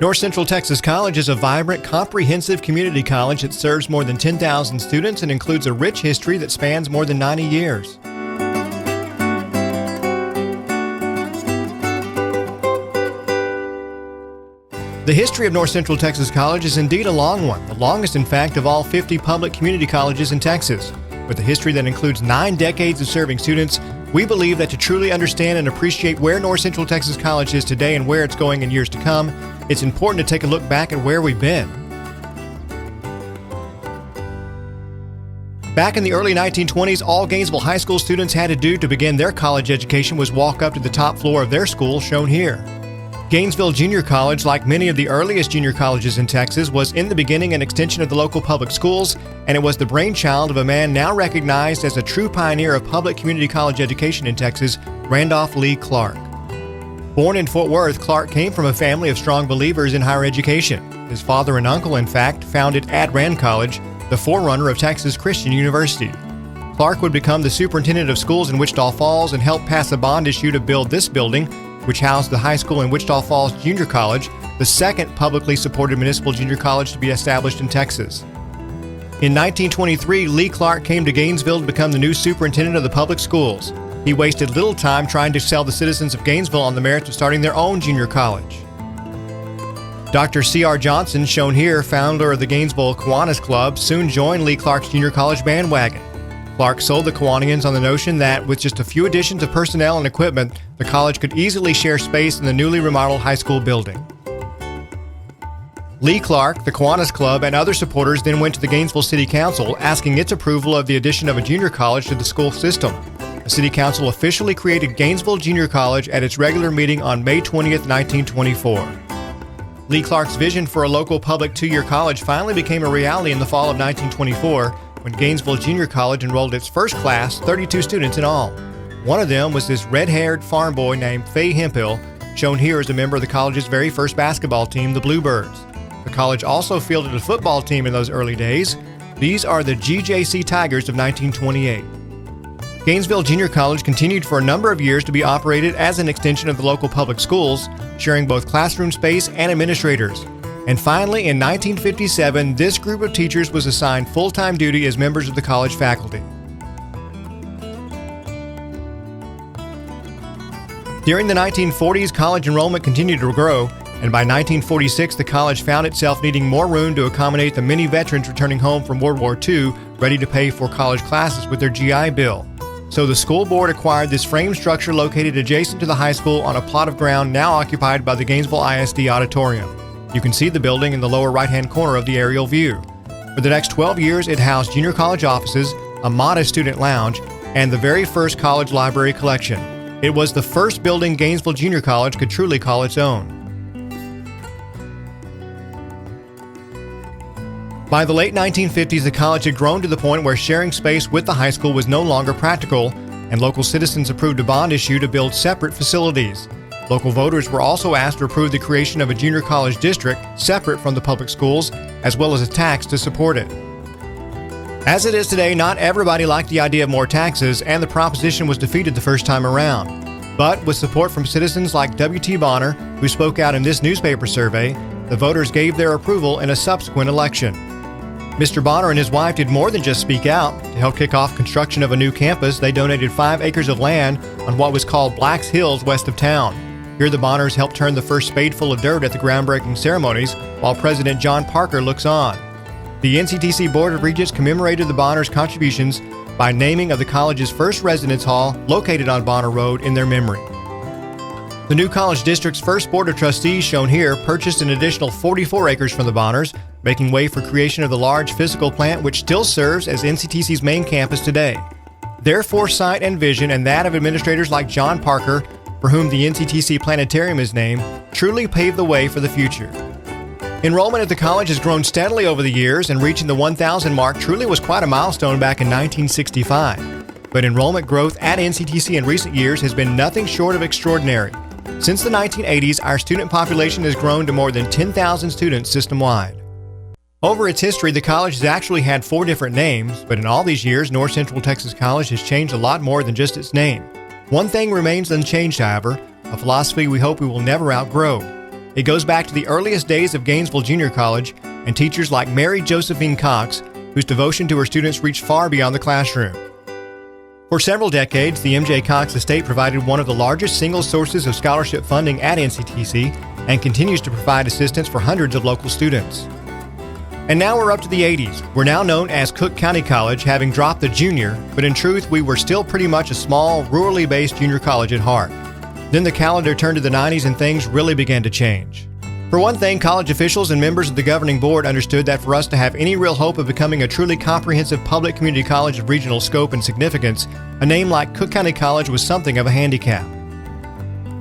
North Central Texas College is a vibrant, comprehensive community college that serves more than 10,000 students and includes a rich history that spans more than 90 years. The history of North Central Texas College is indeed a long one, the longest, in fact, of all 50 public community colleges in Texas. With a history that includes 9 decades of serving students, we believe that to truly understand and appreciate where North Central Texas College is today and where it's going in years to come, it's important to take a look back at where we've been. Back in the early 1920s, all Gainesville high school students had to do to begin their college education was walk up to the top floor of their school, shown here. Gainesville Junior College, like many of the earliest junior colleges in Texas, was in the beginning an extension of the local public schools, and it was the brainchild of a man now recognized as a true pioneer of public community college education in Texas, Randolph Lee Clark. Born in Fort Worth, Clark came from a family of strong believers in higher education. His father and uncle, in fact, founded Rand College, the forerunner of Texas Christian University. Clark would become the superintendent of schools in Wichita Falls and help pass a bond issue to build this building, which housed the high school in Wichita Falls Junior College, the second publicly supported municipal junior college to be established in Texas. In 1923, Lee Clark came to Gainesville to become the new superintendent of the public schools. He wasted little time trying to sell the citizens of Gainesville on the merits of starting their own junior college. Dr. C.R. Johnson, shown here, founder of the Gainesville Kiwanis Club, soon joined Lee Clark's junior college bandwagon. Clark sold the Kiwanians on the notion that with just a few additions of personnel and equipment, the college could easily share space in the newly remodeled high school building. Lee Clark, the Kiwanis Club, and other supporters then went to the Gainesville City Council asking its approval of the addition of a junior college to the school system. The City Council officially created Gainesville Junior College at its regular meeting on May 20th, 1924. Lee Clark's vision for a local public two-year college finally became a reality in the fall of 1924 when Gainesville Junior College enrolled its first class, 32 students in all. One of them was this red-haired farm boy named Fay Hemphill, shown here as a member of the college's very first basketball team, the Bluebirds. The college also fielded a football team in those early days. These are the GJC Tigers of 1928. Gainesville Junior College continued for a number of years to be operated as an extension of the local public schools, sharing both classroom space and administrators. And finally, in 1957, this group of teachers was assigned full-time duty as members of the college faculty. During the 1940s, college enrollment continued to grow, and by 1946, the college found itself needing more room to accommodate the many veterans returning home from World War II, ready to pay for college classes with their GI Bill. So the school board acquired this frame structure located adjacent to the high school on a plot of ground now occupied by the Gainesville ISD Auditorium. You can see the building in the lower right-hand corner of the aerial view. For the next 12 years, it housed junior college offices, a modest student lounge, and the very first college library collection. It was the first building Gainesville Junior College could truly call its own. By the late 1950s, the college had grown to the point where sharing space with the high school was no longer practical, and local citizens approved a bond issue to build separate facilities. Local voters were also asked to approve the creation of a junior college district separate from the public schools, as well as a tax to support it. As it is today, not everybody liked the idea of more taxes, and the proposition was defeated the first time around. But with support from citizens like W.T. Bonner, who spoke out in this newspaper survey, the voters gave their approval in a subsequent election. Mr. Bonner and his wife did more than just speak out. To help kick off construction of a new campus, they donated 5 acres of land on what was called Black's Hills west of town. Here the Bonners helped turn the first spadeful of dirt at the groundbreaking ceremonies, while President John Parker looks on. The NCTC Board of Regents commemorated the Bonners' contributions by naming of the college's first residence hall located on Bonner Road in their memory. The new college district's first board of trustees, shown here, purchased an additional 44 acres from the Bonners, making way for creation of the large physical plant which still serves as NCTC's main campus today. Their foresight and vision, and that of administrators like John Parker, for whom the NCTC Planetarium is named, truly paved the way for the future. Enrollment at the college has grown steadily over the years, and reaching the 1,000 mark truly was quite a milestone back in 1965. But enrollment growth at NCTC in recent years has been nothing short of extraordinary. Since the 1980s, our student population has grown to more than 10,000 students system-wide. Over its history, the college has actually had 4 different names, but in all these years, North Central Texas College has changed a lot more than just its name. One thing remains unchanged, however, a philosophy we hope we will never outgrow. It goes back to the earliest days of Gainesville Junior College and teachers like Mary Josephine Cox, whose devotion to her students reached far beyond the classroom. For several decades, the M.J. Cox Estate provided one of the largest single sources of scholarship funding at NCTC and continues to provide assistance for hundreds of local students. And now we're up to the 80s. We're now known as Cook County College, having dropped the junior, but in truth, we were still pretty much a small, rurally based junior college at heart. Then the calendar turned to the 90s and things really began to change. For one thing, college officials and members of the governing board understood that for us to have any real hope of becoming a truly comprehensive public community college of regional scope and significance, a name like Cook County College was something of a handicap.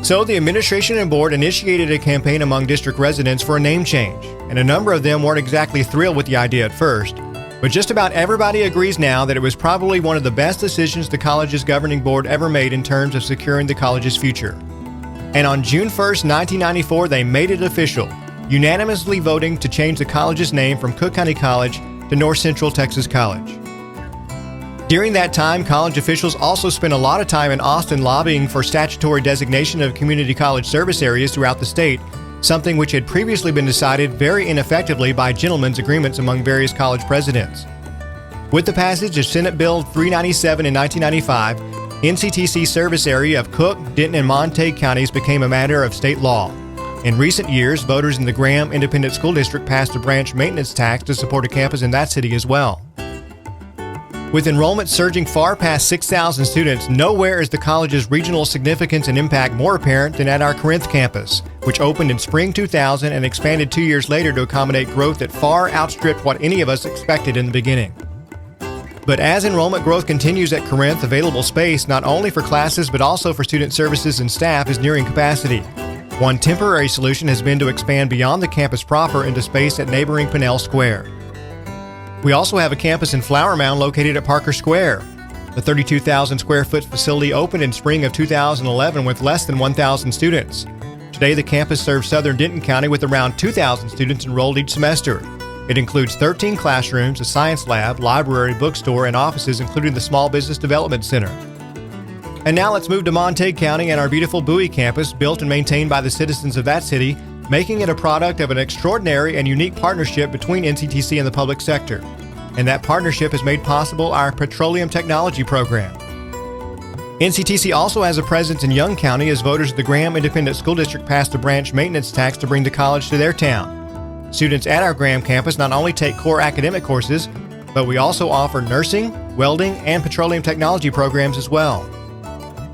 So the administration and board initiated a campaign among district residents for a name change, and a number of them weren't exactly thrilled with the idea at first, but just about everybody agrees now that it was probably one of the best decisions the college's governing board ever made in terms of securing the college's future. And on June 1st, 1994, they made it official, unanimously voting to change the college's name from Cook County College to North Central Texas College. During that time, college officials also spent a lot of time in Austin lobbying for statutory designation of community college service areas throughout the state, something which had previously been decided very ineffectively by gentlemen's agreements among various college presidents. With the passage of Senate Bill 397 in 1995, NCTC service area of Cook, Denton, and Montague counties became a matter of state law. In recent years, voters in the Graham Independent School District passed a branch maintenance tax to support a campus in that city as well. With enrollment surging far past 6,000 students, nowhere is the college's regional significance and impact more apparent than at our Corinth campus, which opened in spring 2000 and expanded 2 years later to accommodate growth that far outstripped what any of us expected in the beginning. But as enrollment growth continues at Corinth, available space not only for classes but also for student services and staff is nearing capacity. One temporary solution has been to expand beyond the campus proper into space at neighboring Pinnell Square. We also have a campus in Flower Mound located at Parker Square. The 32,000 square foot facility opened in spring of 2011 with less than 1,000 students. Today, the campus serves southern Denton County with around 2,000 students enrolled each semester. It includes 13 classrooms, a science lab, library, bookstore, and offices, including the Small Business Development Center. And now let's move to Montague County and our beautiful Bowie campus, built and maintained by the citizens of that city, making it a product of an extraordinary and unique partnership between NCTC and the public sector. And that partnership has made possible our Petroleum Technology Program. NCTC also has a presence in Young County as voters of the Graham Independent School District passed a branch maintenance tax to bring the college to their town. Students at our Graham campus not only take core academic courses, but we also offer nursing, welding, and petroleum technology programs as well.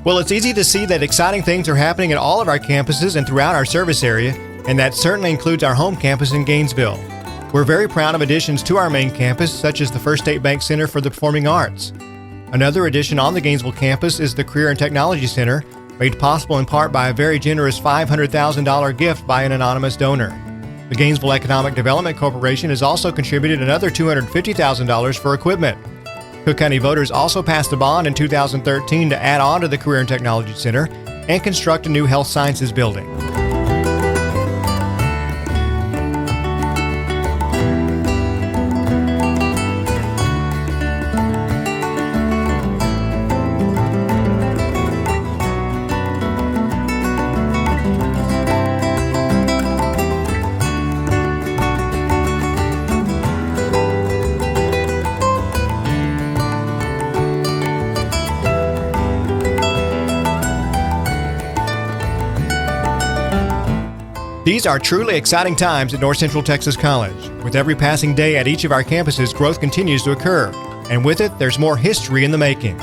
Well, it's easy to see that exciting things are happening at all of our campuses and throughout our service area, and that certainly includes our home campus in Gainesville. We're very proud of additions to our main campus, such as the First State Bank Center for the Performing Arts. Another addition on the Gainesville campus is the Career and Technology Center, made possible in part by a very generous $500,000 gift by an anonymous donor. The Gainesville Economic Development Corporation has also contributed another $250,000 for equipment. Cook County voters also passed a bond in 2013 to add on to the Career and Technology Center and construct a new health sciences building. These are truly exciting times at North Central Texas College. With every passing day at each of our campuses, growth continues to occur. And with it, there's more history in the making.